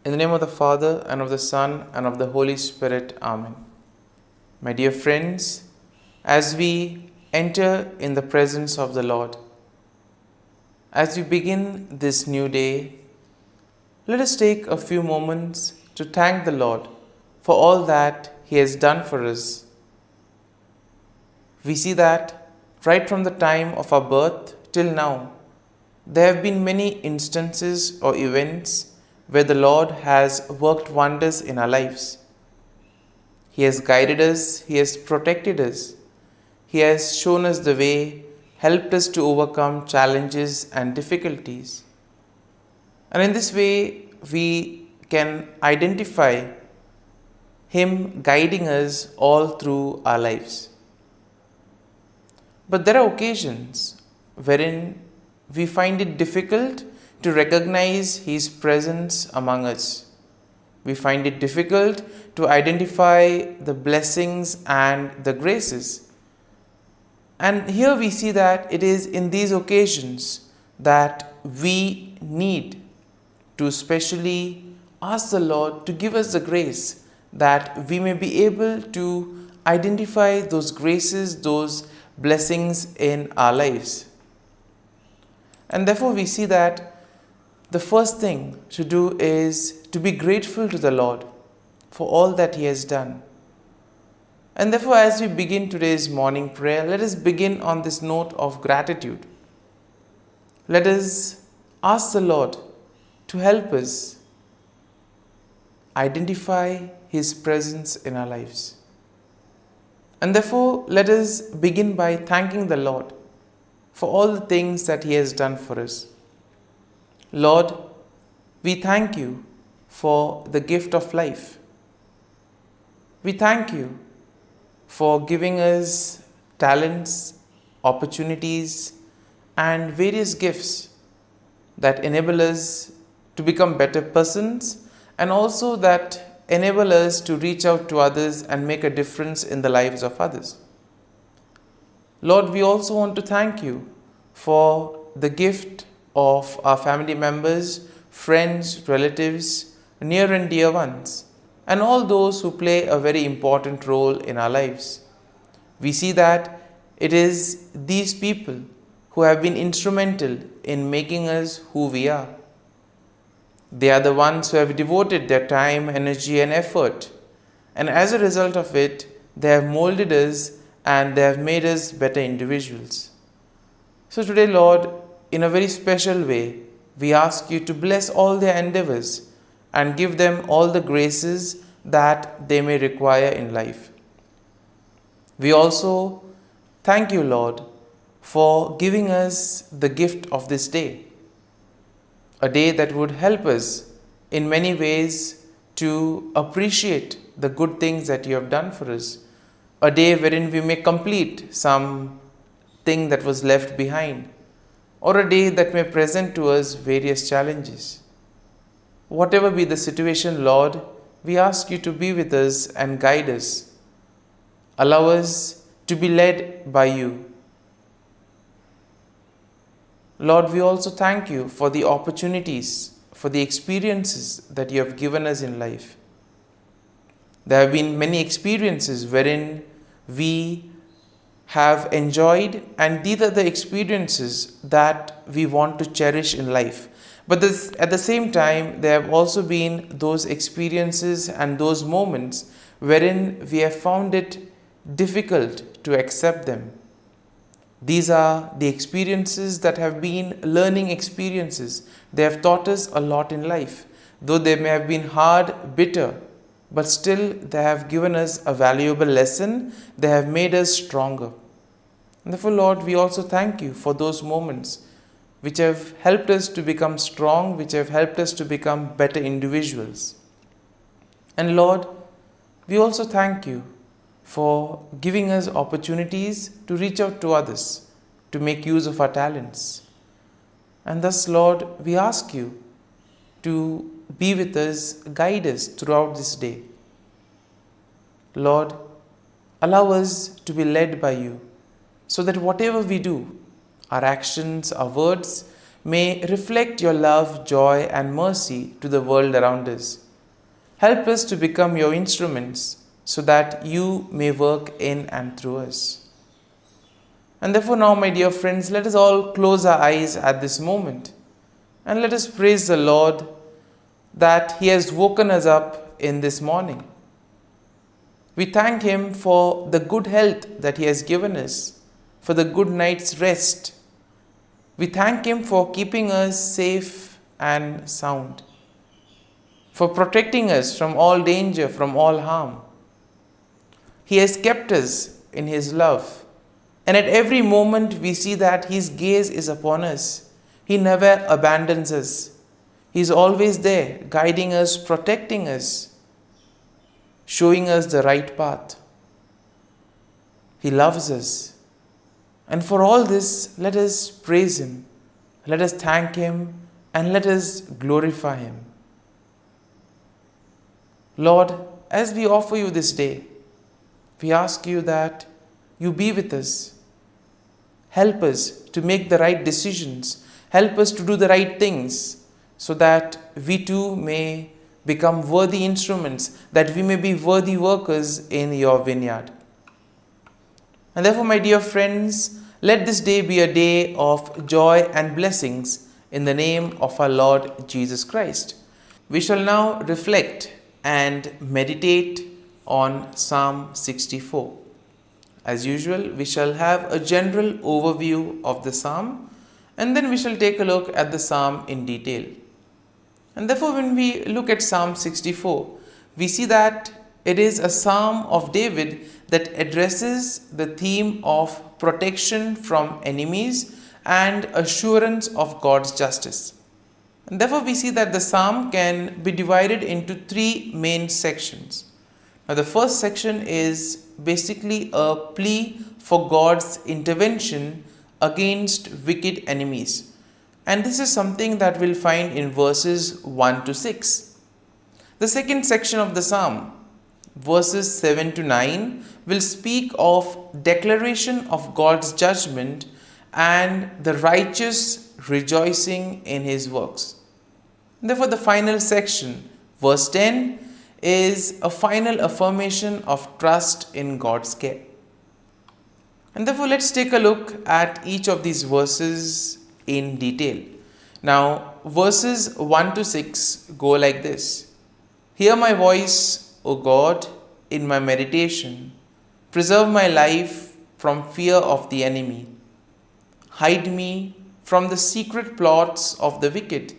In the name of the Father, and of the Son, and of the Holy Spirit. Amen. My dear friends, as we enter in the presence of the Lord, as we begin this new day, let us take a few moments to thank the Lord for all that He has done for us. We see that right from the time of our birth till now, there have been many instances or events where the Lord has worked wonders in our lives. He has guided us, He has protected us, He has shown us the way, helped us to overcome challenges and difficulties. And in this way, we can identify Him guiding us all through our lives. But there are occasions wherein we find it difficult to recognize His presence among us. We find it difficult to identify the blessings and the graces. And here we see that it is in these occasions that we need to specially ask the Lord to give us the grace that we may be able to identify those graces, those blessings in our lives. And therefore we see that the first thing to do is to be grateful to the Lord for all that He has done. And therefore, as we begin today's morning prayer, let us begin on this note of gratitude. Let us ask the Lord to help us identify His presence in our lives. And therefore, let us begin by thanking the Lord for all the things that He has done for us. Lord, we thank You for the gift of life. We thank You for giving us talents, opportunities, and various gifts that enable us to become better persons and also that enable us to reach out to others and make a difference in the lives of others. Lord, we also want to thank You for the gift of our family members, friends, relatives, near and dear ones, and all those who play a very important role in our lives. We see that it is these people who have been instrumental in making us who we are. They are the ones who have devoted their time, energy, and effort, and as a result of it, they have molded us and they have made us better individuals. So today, Lord, in a very special way, we ask You to bless all their endeavors and give them all the graces that they may require in life. We also thank You, Lord, for giving us the gift of this day, a day that would help us in many ways to appreciate the good things that You have done for us, a day wherein we may complete some thing that was left behind, or a day that may present to us various challenges. Whatever be the situation, Lord, we ask You to be with us and guide us. Allow us to be led by You. Lord, we also thank You for the opportunities, for the experiences that You have given us in life. There have been many experiences wherein we have enjoyed, and these are the experiences that we want to cherish in life. But at the same time, there have also been those experiences and those moments wherein we have found it difficult to accept them. These are the experiences that have been learning experiences. They have taught us a lot in life. Though they may have been hard, bitter, but still they have given us a valuable lesson. They have made us stronger. And therefore, Lord, we also thank You for those moments which have helped us to become strong, which have helped us to become better individuals. And Lord, we also thank You for giving us opportunities to reach out to others, to make use of our talents. And thus, Lord, we ask You to be with us, guide us throughout this day. Lord, allow us to be led by You, so that whatever we do, our actions, our words, may reflect your love, joy, and mercy to the world around us. Help us to become your instruments so that you may work in and through us. And therefore, now, my dear friends, let us all close our eyes at this moment and let us praise the Lord that He has woken us up in this morning. We thank Him for the good health that He has given us, for the good night's rest. We thank Him for keeping us safe and sound, for protecting us from all danger, from all harm. He has kept us in His love, and at every moment we see that His gaze is upon us. He never abandons us. He is always there, guiding us, protecting us, showing us the right path. He loves us. And for all this, let us praise Him, let us thank Him, and let us glorify Him. Lord, as we offer You this day, we ask You that You be with us. Help us to make the right decisions. Help us to do the right things so that we too may become worthy instruments, that we may be worthy workers in Your vineyard. And therefore, my dear friends, let this day be a day of joy and blessings in the name of our Lord Jesus Christ. We shall now reflect and meditate on Psalm 64. As usual, we shall have a general overview of the psalm, and then we shall take a look at the psalm in detail. And therefore, when we look at Psalm 64, we see that it is a psalm of David that addresses the theme of protection from enemies and assurance of God's justice. And therefore, we see that the psalm can be divided into three main sections. Now, the first section is basically a plea for God's intervention against wicked enemies. And this is something that we'll find in verses 1 to 6. The second section of the psalm, verses 7 to 9, will speak of declaration of God's judgment and the righteous rejoicing in His works. Therefore, the final section, verse 10, is a final affirmation of trust in God's care. And therefore, let's take a look at each of these verses in detail. Now, verses 1 to 6 go like this. Hear my voice, O God, in my meditation. Preserve my life from fear of the enemy. Hide me from the secret plots of the wicked,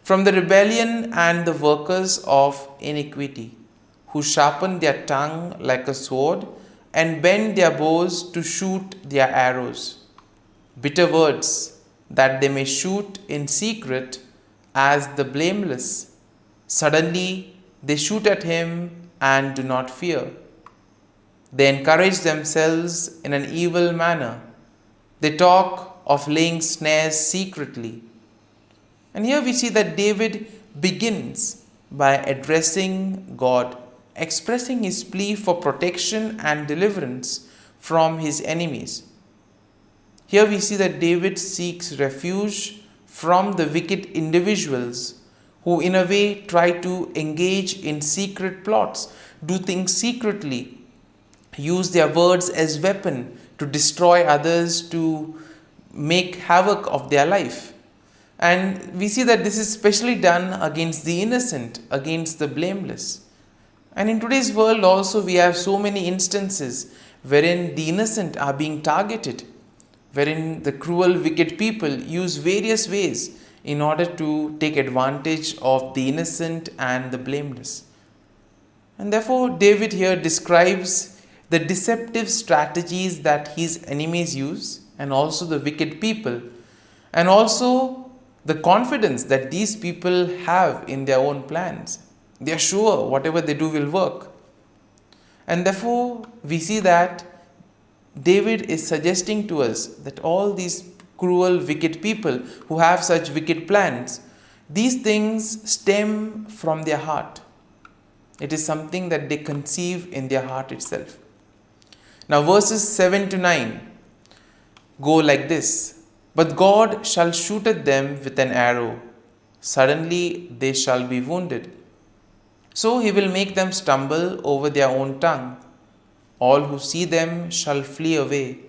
from the rebellion and the workers of iniquity, who sharpen their tongue like a sword and bend their bows to shoot their arrows. Bitter words, that they may shoot in secret as the blameless. Suddenly they shoot at him and do not fear. They encourage themselves in an evil manner. They talk of laying snares secretly. And here we see that David begins by addressing God, expressing his plea for protection and deliverance from his enemies. Here we see that David seeks refuge from the wicked individuals who in a way try to engage in secret plots, do things secretly, use their words as weapon to destroy others, to make havoc of their life. And we see that this is especially done against the innocent, against the blameless. And in today's world also we have so many instances wherein the innocent are being targeted, wherein the cruel, wicked people use various ways in order to take advantage of the innocent and the blameless. And therefore, David here describes the deceptive strategies that his enemies use, and also the wicked people, and also the confidence that these people have in their own plans. They are sure whatever they do will work. And therefore, we see that David is suggesting to us that all these cruel, wicked people who have such wicked plans, these things stem from their heart. It is something that they conceive in their heart itself. Now, verses 7 to 9 go like this. But God shall shoot at them with an arrow. Suddenly they shall be wounded. So he will make them stumble over their own tongue. All who see them shall flee away.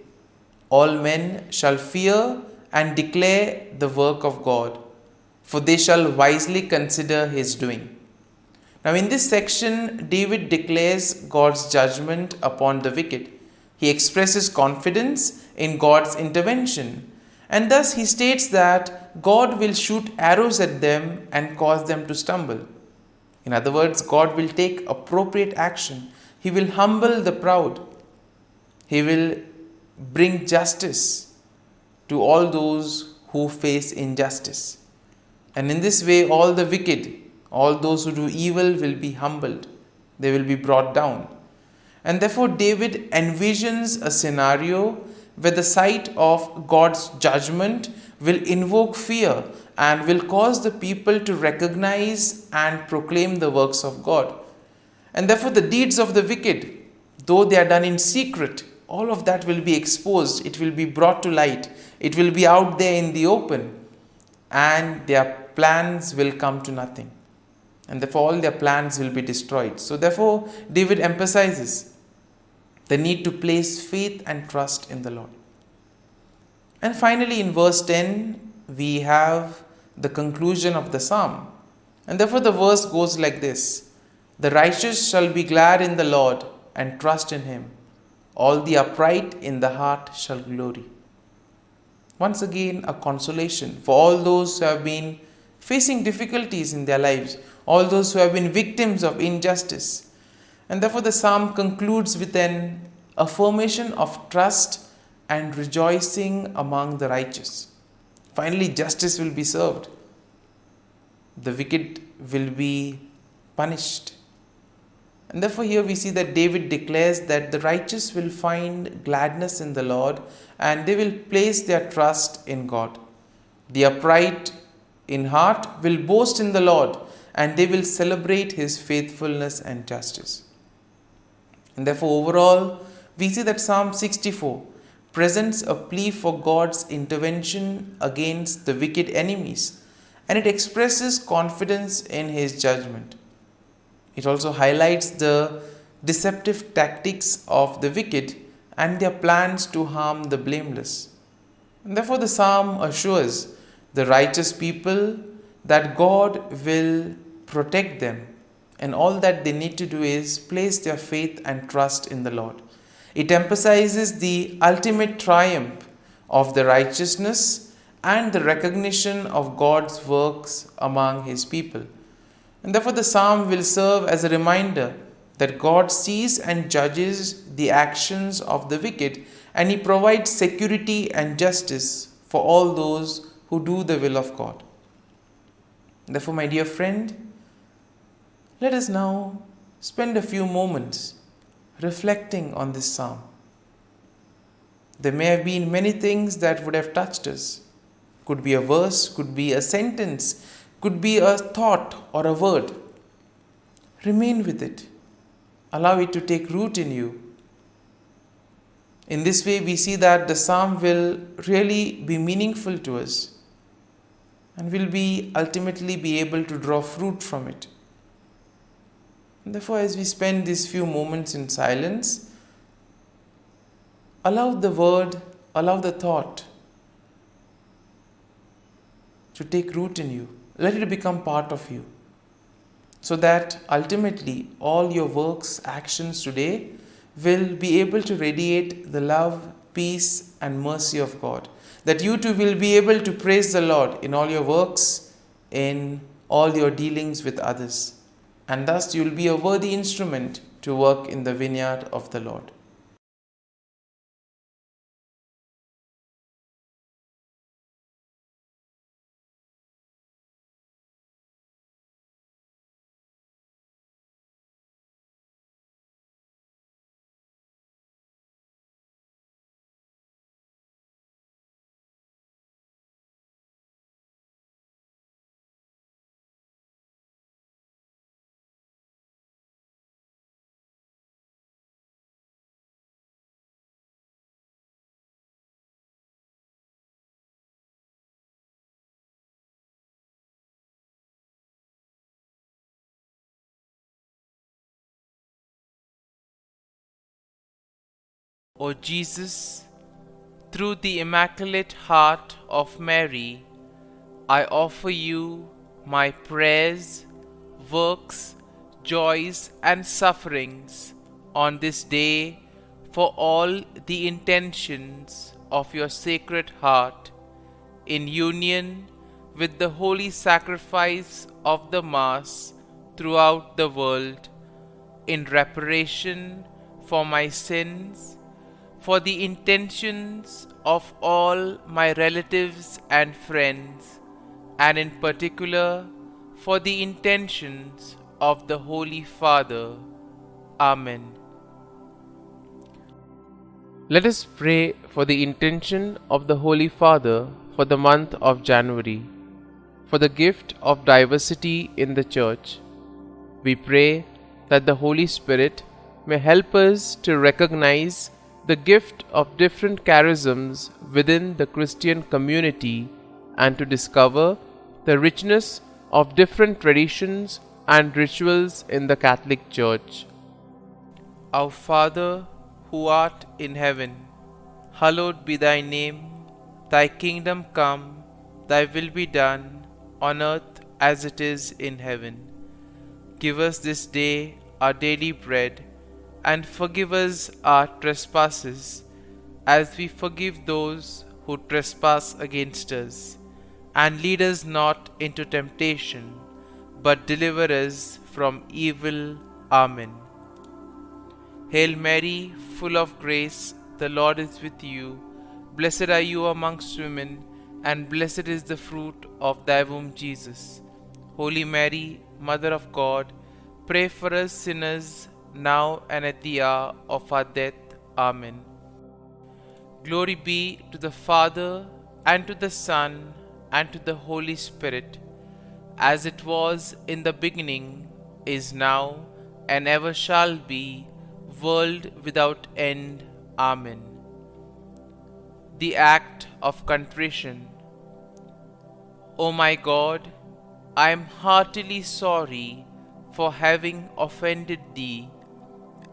All men shall fear and declare the work of God, for they shall wisely consider his doing. Now, in this section, David declares God's judgment upon the wicked. He expresses confidence in God's intervention, and thus he states that God will shoot arrows at them and cause them to stumble. In other words, God will take appropriate action. He will humble the proud. He will bring justice to all those who face injustice. And in this way, all the wicked, all those who do evil will be humbled. They will be brought down. And therefore, David envisions a scenario where the sight of God's judgment will invoke fear and will cause the people to recognize and proclaim the works of God. And therefore, the deeds of the wicked, though they are done in secret, all of that will be exposed. It will be brought to light. It will be out there in the open. And their plans will come to nothing. And therefore, all their plans will be destroyed. So therefore, David emphasizes the need to place faith and trust in the Lord. And finally, in verse 10, we have the conclusion of the psalm. And therefore, the verse goes like this: The righteous shall be glad in the Lord and trust in him. All the upright in the heart shall glory. Once again, a consolation for all those who have been facing difficulties in their lives, all those who have been victims of injustice. And therefore, the psalm concludes with an affirmation of trust and rejoicing among the righteous. Finally, justice will be served. The wicked will be punished. And therefore, here we see that David declares that the righteous will find gladness in the Lord and they will place their trust in God. The upright in heart will boast in the Lord and they will celebrate his faithfulness and justice. And therefore, overall, we see that Psalm 64 presents a plea for God's intervention against the wicked enemies, and it expresses confidence in his judgment. It also highlights the deceptive tactics of the wicked and their plans to harm the blameless. And therefore, the psalm assures the righteous people that God will protect them, and all that they need to do is place their faith and trust in the Lord. It emphasizes the ultimate triumph of the righteousness and the recognition of God's works among his people. And therefore, the psalm will serve as a reminder that God sees and judges the actions of the wicked, and he provides security and justice for all those who do the will of God. Therefore, my dear friend, let us now spend a few moments reflecting on this psalm. There may have been many things that would have touched us. Could be a verse, could be a sentence, could be a thought or a word. Remain with it. Allow it to take root in you. In this way, we see that the psalm will really be meaningful to us and will be ultimately be able to draw fruit from it. And therefore, as we spend these few moments in silence, allow the word, allow the thought to take root in you. Let it become part of you, so that ultimately all your works, actions today will be able to radiate the love, peace and mercy of God. That you too will be able to praise the Lord in all your works, in all your dealings with others. And thus you will be a worthy instrument to work in the vineyard of the Lord. O Jesus, through the Immaculate Heart of Mary, I offer you my prayers, works, joys, and sufferings on this day for all the intentions of your Sacred Heart, in union with the holy sacrifice of the Mass throughout the world, in reparation for my sins, for the intentions of all my relatives and friends, and in particular for the intentions of the Holy Father. Amen. Let us pray for the intention of the Holy Father for the month of January, for the gift of diversity in the Church. We pray that the Holy Spirit may help us to recognize the gift of different charisms within the Christian community and to discover the richness of different traditions and rituals in the Catholic Church. Our Father, who art in heaven, hallowed be thy name. Thy kingdom come, thy will be done, on earth as it is in heaven. Give us this day our daily bread, and forgive us our trespasses, as we forgive those who trespass against us. And lead us not into temptation, but deliver us from evil. Amen. Hail Mary, full of grace, the Lord is with you. Blessed are you amongst women, and blessed is the fruit of thy womb, Jesus. Holy Mary, Mother of God, pray for us sinners, now and at the hour of our death. Amen. Glory be to the Father, and to the Son, and to the Holy Spirit, as it was in the beginning, is now, and ever shall be, world without end. Amen. The Act of Contrition. O my God, I am heartily sorry for having offended thee,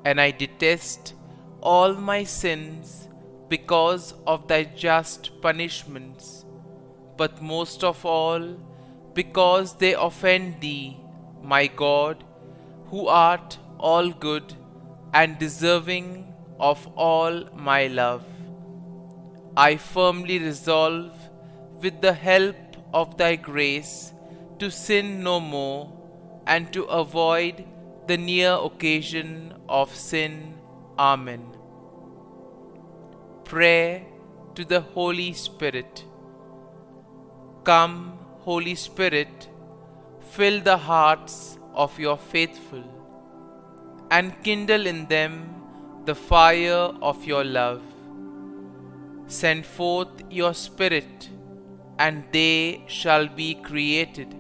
and I detest all my sins because of thy just punishments, but most of all because they offend thee, my God, who art all good and deserving of all my love. I firmly resolve, with the help of thy grace, to sin no more, and to avoid the near occasion of sin. Amen. Prayer to the Holy Spirit. Come, Holy Spirit, fill the hearts of your faithful, and kindle in them the fire of your love. Send forth your Spirit, and they shall be created,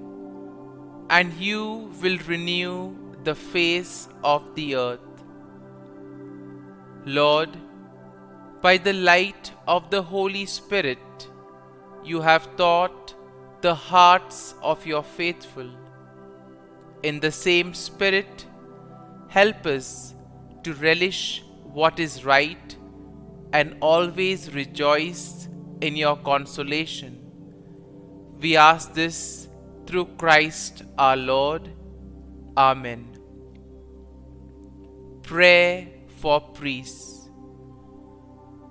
and you will renew the face of the earth. Lord, by the light of the Holy Spirit, you have taught the hearts of your faithful. In the same Spirit, help us to relish what is right and always rejoice in your consolation. We ask this through Christ our Lord. Amen. Prayer for priests.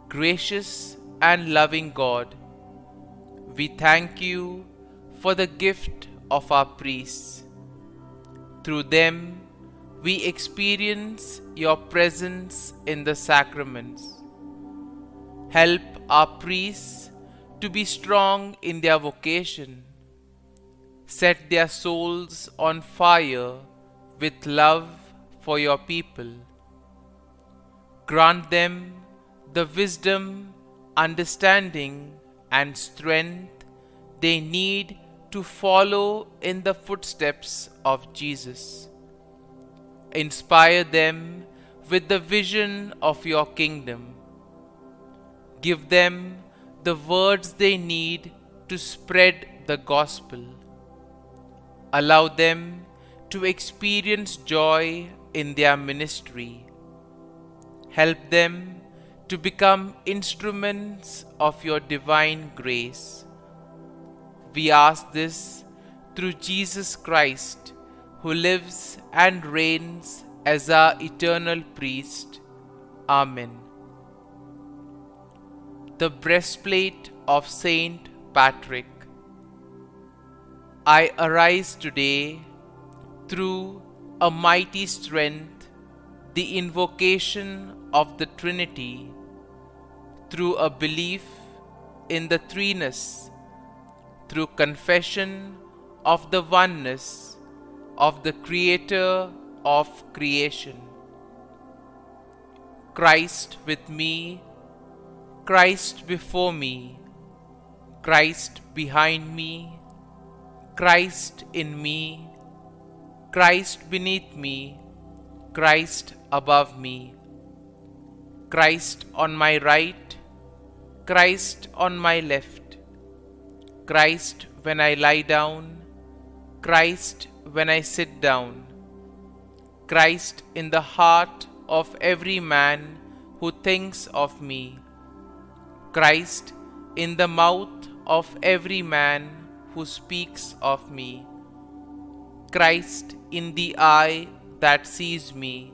Gracious and loving God, we thank you for the gift of our priests. Through them, we experience your presence in the sacraments. Help our priests to be strong in their vocation. Set their souls on fire with love for your people. Grant them the wisdom, understanding, and strength they need to follow in the footsteps of Jesus. Inspire them with the vision of your kingdom. Give them the words they need to spread the gospel. Allow them to experience joy in their ministry. Help them to become instruments of your divine grace. We ask this through Jesus Christ, who lives and reigns as our eternal priest. Amen. The breastplate of Saint Patrick. I arise today through a mighty strength, the invocation of the Trinity, through a belief in the threeness, through confession of the oneness of the Creator of creation. Christ with me, Christ before me, Christ behind me, Christ in me, Christ beneath me, Christ above me, Christ on my right, Christ on my left, Christ when I lie down, Christ when I sit down, Christ in the heart of every man who thinks of me, Christ in the mouth of every man who speaks of me, Christ in the eye that sees me,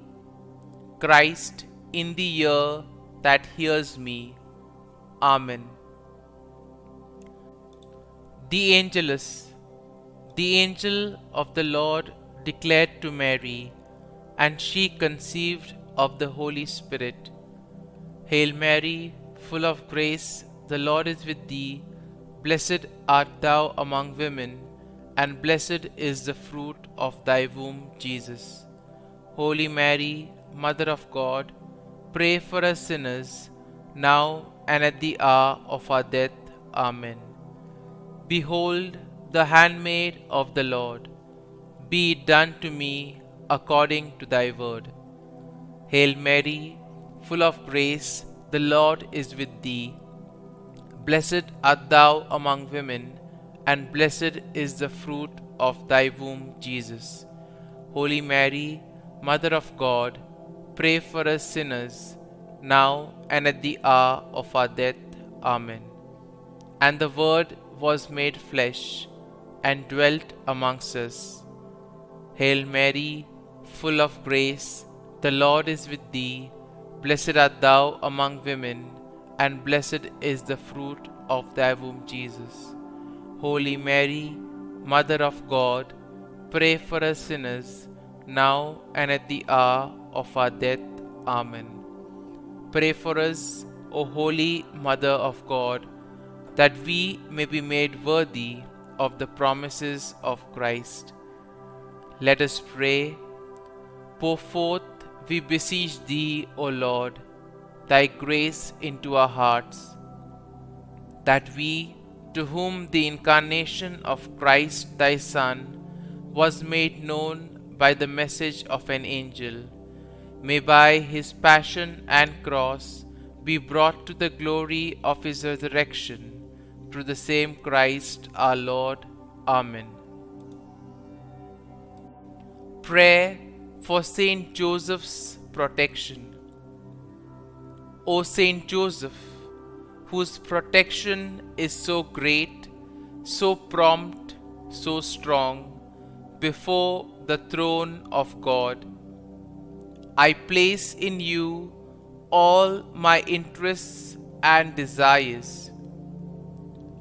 Christ in the ear that hears me. Amen. The Angelus. The angel of the Lord declared to Mary, and she conceived of the Holy Spirit. Hail Mary, full of grace, the Lord is with thee. Blessed art thou among women, and blessed is the fruit of thy womb, Jesus. Holy Mary, Mother of God, pray for us sinners, now and at the hour of our death. Amen. Behold, the handmaid of the Lord, be it done to me according to thy word. Hail Mary, full of grace, the Lord is with thee. Blessed art thou among women, and blessed is the fruit of thy womb, Jesus. Holy Mary, Mother of God, pray for us sinners, now and at the hour of our death. Amen. And the Word was made flesh, and dwelt amongst us. Hail Mary, full of grace, the Lord is with thee. Blessed art thou among women, and blessed is the fruit of thy womb, Jesus. Holy Mary, Mother of God, pray for us sinners, now and at the hour of our death. Amen. Pray for us, O Holy Mother of God, that we may be made worthy of the promises of Christ. Let us pray. Pour forth, we beseech thee, O Lord, thy grace into our hearts, that we, to whom the incarnation of Christ thy Son was made known by the message of an angel, may by his passion and cross be brought to the glory of his resurrection, through the same Christ our Lord. Amen. Prayer for Saint Joseph's protection. O Saint Joseph, whose protection is so great, so prompt, so strong, before the throne of God, I place in you all my interests and desires.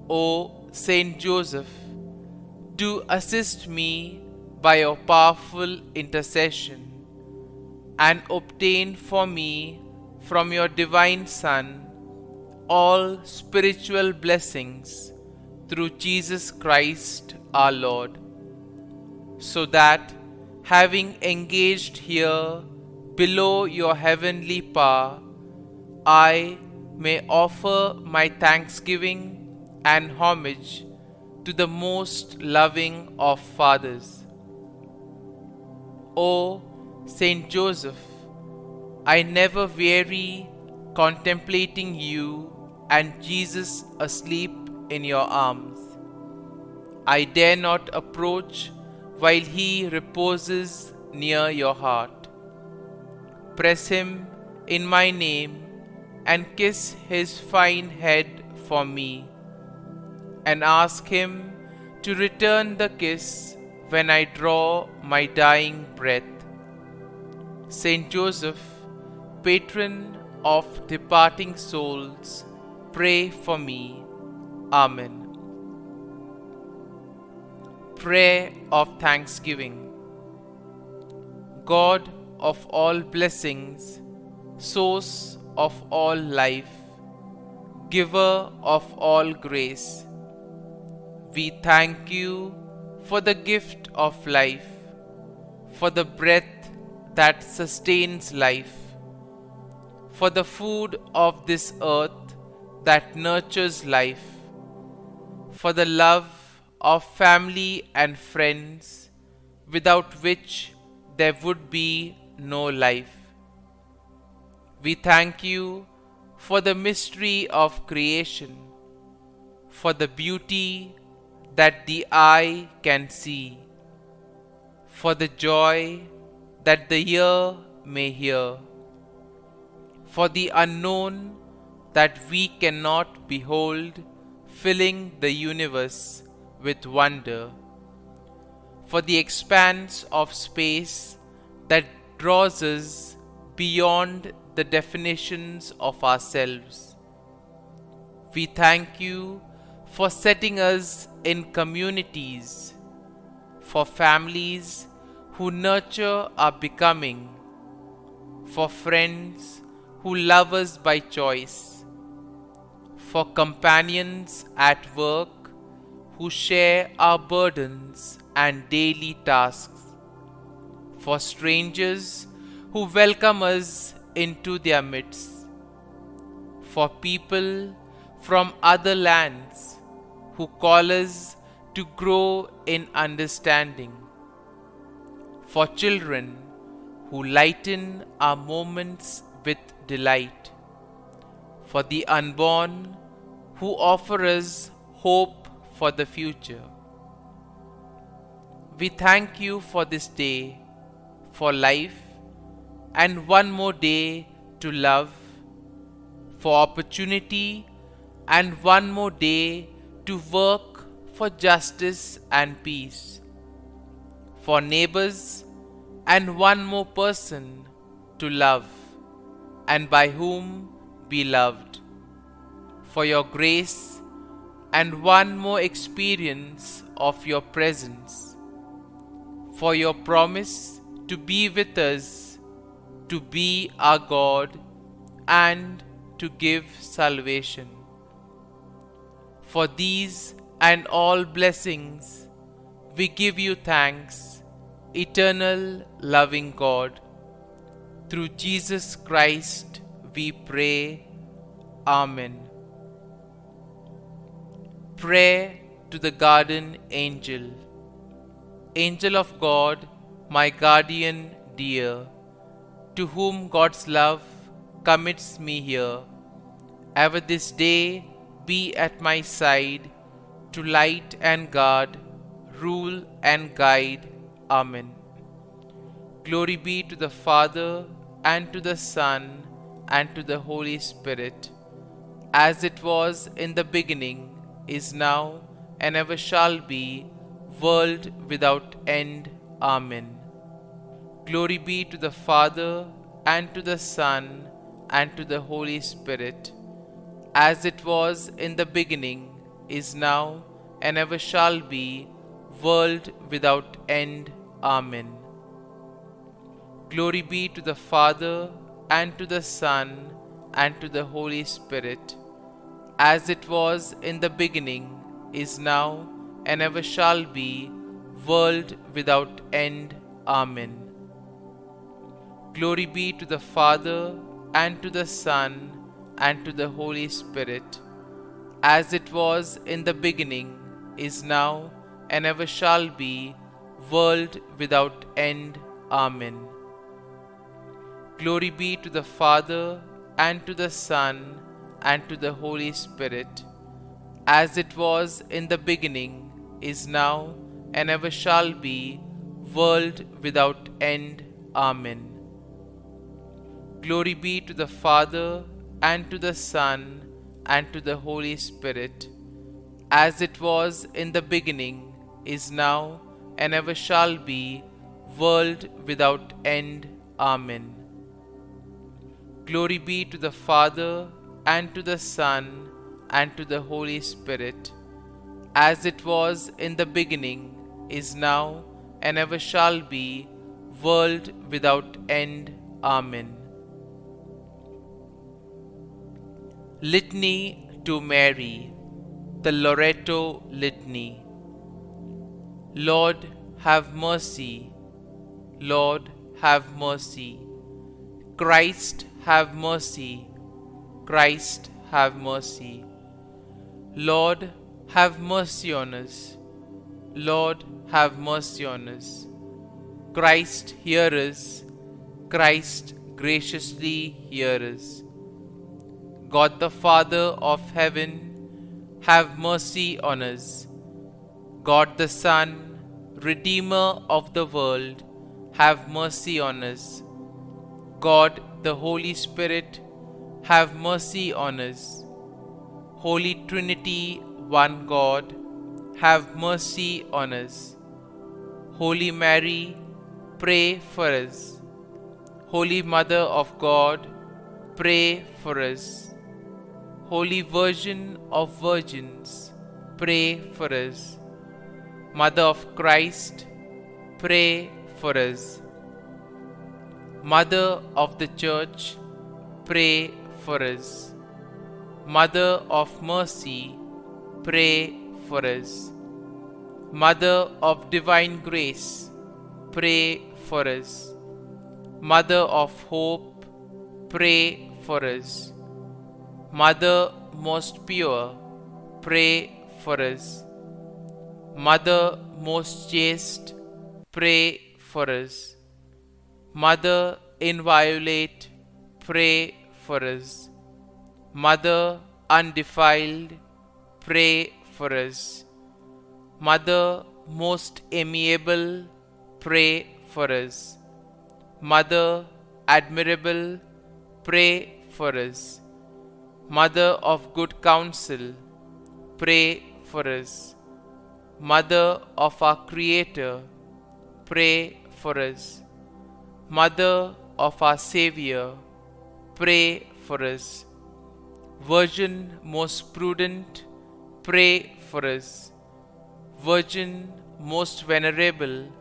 O Saint Joseph, do assist me by your powerful intercession, and obtain for me from your divine Son all spiritual blessings through Jesus Christ our Lord, so that, having engaged here below your heavenly power, I may offer my thanksgiving and homage to the most loving of fathers. O Saint Joseph, I never weary contemplating you and Jesus asleep in your arms. I dare not approach while he reposes near your heart. Press him in my name, and kiss his fine head for me, and ask him to return the kiss when I draw my dying breath. Saint Joseph, patron of departing souls, pray for me. Amen. Prayer of Thanksgiving. God of all blessings, source of all life, giver of all grace, we thank you for the gift of life, for the breath that sustains life, for the food of this earth that nurtures life, for the love of family and friends, without which there would be no life. We thank you for the mystery of creation, for the beauty that the eye can see, for the joy that the ear may hear, for the unknown that we cannot behold, filling the universe with wonder, for the expanse of space that draws us beyond the definitions of ourselves. We thank you for setting us in communities, for families who nurture our becoming, for friends who love us by choice, for companions at work who share our burdens and daily tasks, for strangers who welcome us into their midst, for people from other lands who call us to grow in understanding, for children who lighten our moments with delight, for the unborn who offer us hope for the future. We thank you for this day, for life, and one more day to love, for opportunity, and one more day to work for justice and peace, for neighbors, and one more person to love, and by whom be loved, for your grace, and one more experience of your presence, for your promise to be with us, to be our God, and to give salvation. For these and all blessings, we give you thanks, eternal loving God. Through Jesus Christ we pray. Amen. Prayer to the Guardian Angel. Angel of God, my guardian dear, to whom God's love commits me here, ever this day be at my side, to light and guard, rule and guide. Amen. Glory be to the Father, and to the Son, and to the Holy Spirit, as it was in the beginning, is now, and ever shall be, world without end. Amen. Glory be to the Father, and to the Son, and to the Holy Spirit, as it was in the beginning, is now, and ever shall be, world without end. Amen. Glory be to the Father, and to the Son, and to the Holy Spirit, as it was in the beginning, is now, and ever shall be, world without end. Amen. Glory be to the Father, and to the Son, and to the Holy Spirit, as it was in the beginning, is now, and ever shall be, world without end. Amen. Glory be to the Father, and to the Son, and to the Holy Spirit, as it was in the beginning, is now, and ever shall be, world without end. Amen. Glory be to the Father, and to the Son, and to the Holy Spirit, as it was in the beginning, is now, and ever shall be, world without end. Amen. Glory be to the Father, and to the Son, and to the Holy Spirit, as it was in the beginning, is now, and ever shall be, world without end. Amen. Litany to Mary, the Loreto Litany. Lord, have mercy. Lord, have mercy. Christ, have mercy. Christ, have mercy. Lord, have mercy on us. Lord, have mercy on us. Christ, hear us. Christ, graciously hear us. God the Father of heaven, have mercy on us. God the Son, Redeemer of the world, have mercy on us. God the Holy Spirit, have mercy on us. Holy Trinity, one God, have mercy on us. Holy Mary, pray for us. Holy Mother of God, pray for us. Holy Virgin of Virgins, pray for us. Mother of Christ, pray for us. Mother of the Church, pray for us. Mother of Mercy, pray for us. Mother of Divine Grace, pray for us. Mother of Hope, pray for us. Mother most pure, pray for us. Mother most chaste, pray for us. Mother inviolate, pray for us. Mother undefiled, pray for us. Mother most amiable, pray for us. Mother admirable, pray for us. Mother of good counsel, pray for us. Mother of our Creator, pray for us. Mother of our Savior, pray for us. Virgin most prudent, pray for us. Virgin most venerable,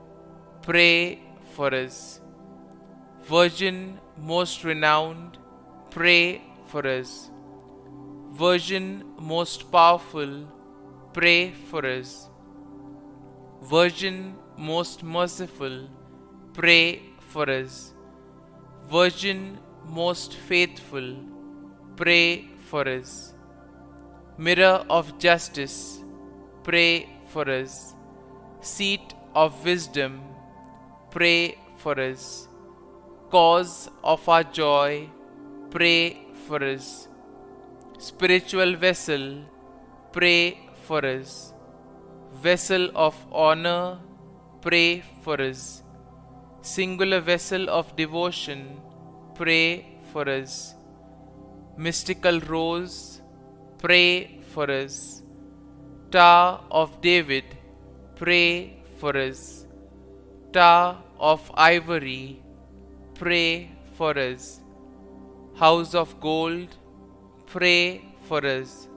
pray for us. Virgin most renowned, pray for us. Virgin most powerful, pray for us. Virgin most merciful, pray for us. Virgin most faithful, pray for us. Mirror of justice, pray for us. Seat of wisdom, pray for us. Cause of our joy, pray for us. Spiritual vessel, pray for us. Vessel of honor, pray for us. Singular vessel of devotion, pray for us. Mystical rose, pray for us. Tower of David, pray for us. Tower of ivory, pray for us. House of gold, pray for us.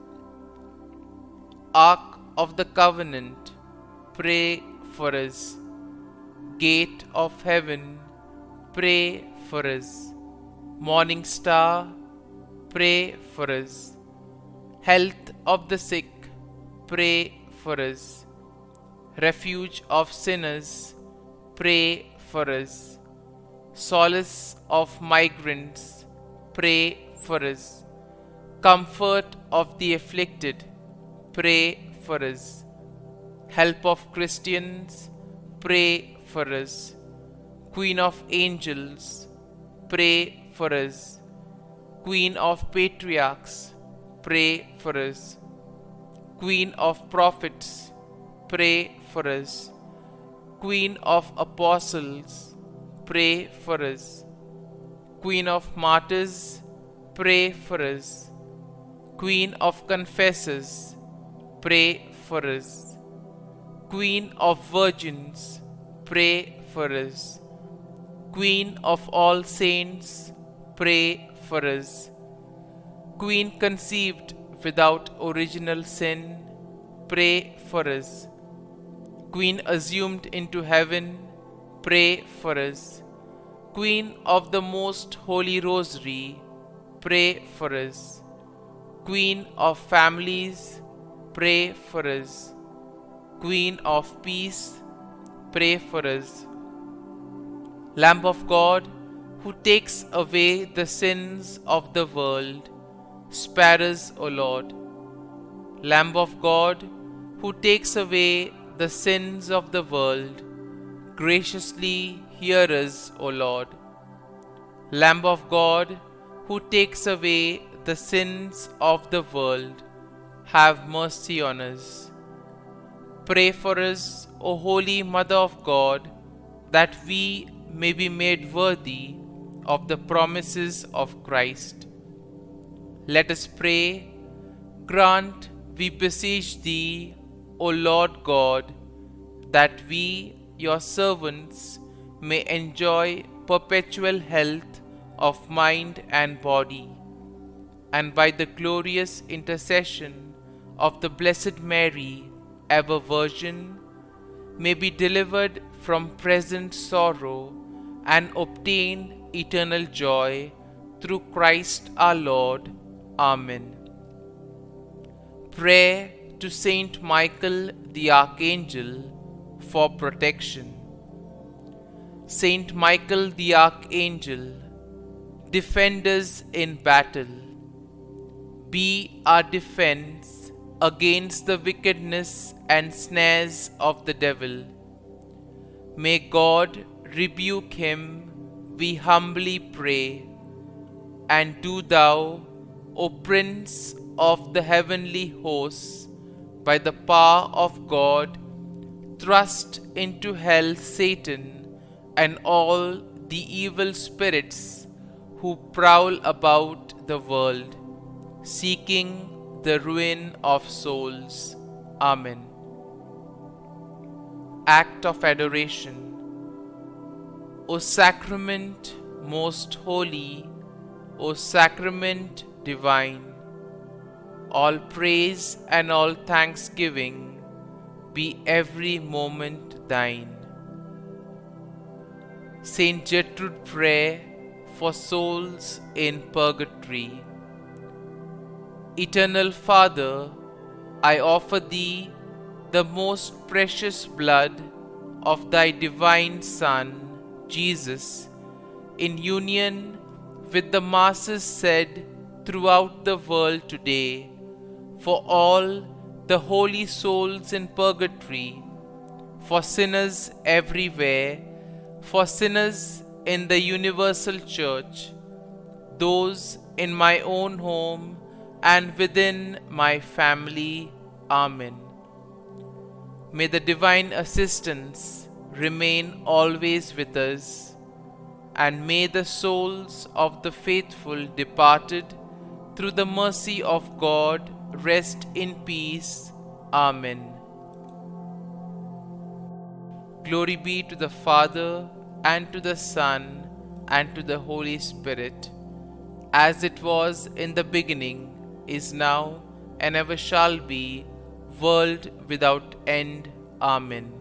Ark of the Covenant, pray for us. Gate of heaven, pray for us. Morning star, pray for us. Health of the sick, pray for us. Refuge of sinners, pray for us. Solace of migrants, pray for us. Comfort of the afflicted, pray for us. Help of Christians, pray for us. Queen of angels, pray for us. Queen of patriarchs, pray for us. Queen of prophets, pray for us. Queen of apostles, pray for us. Queen of martyrs, pray for us. Queen of Confessors, pray for us. Queen of Virgins, pray for us. Queen of all saints, pray for us. Queen conceived without original sin, pray for us. Queen assumed into heaven, pray for us. Queen of the Most Holy Rosary, pray for us. Queen of families, pray for us. Queen of peace, pray for us. Lamb of God, who takes away the sins of the world, spare us, O Lord. Lamb of God, who takes away the sins of the world, graciously hear us, O Lord. Lamb of God, who takes away the sins of the world, have mercy on us. Pray for us, O Holy Mother of God, that we may be made worthy of the promises of Christ. Let us pray. Grant, we beseech Thee, O Lord God, that we, Your servants, may enjoy perpetual health of mind and body, and by the glorious intercession of the Blessed Mary, ever Virgin, may be delivered from present sorrow and obtain eternal joy through Christ our Lord. Amen. Prayer to Saint Michael the Archangel for protection. Saint Michael the Archangel, defend us in battle. Be our defense against the wickedness and snares of the devil. May God rebuke him, we humbly pray. And do Thou, O Prince of the heavenly hosts, by the power of God, thrust into hell Satan and all the evil spirits who prowl about the world, seeking the ruin of souls. Amen. Act of Adoration. O Sacrament most holy, O Sacrament divine, all praise and all thanksgiving be every moment Thine. Saint Gertrude Prayer for souls in purgatory. Eternal Father, I offer Thee the most precious blood of Thy divine Son, Jesus, in union with the masses said throughout the world today, for all the holy souls in purgatory, for sinners everywhere, for sinners in the universal church, those in my own home and within my family. Amen. May the divine assistance remain always with us, and may the souls of the faithful departed through the mercy of God rest in peace. Amen. Glory be to the Father, and to the Son, and to the Holy Spirit, as it was in the beginning, is now, and ever shall be, world without end. Amen.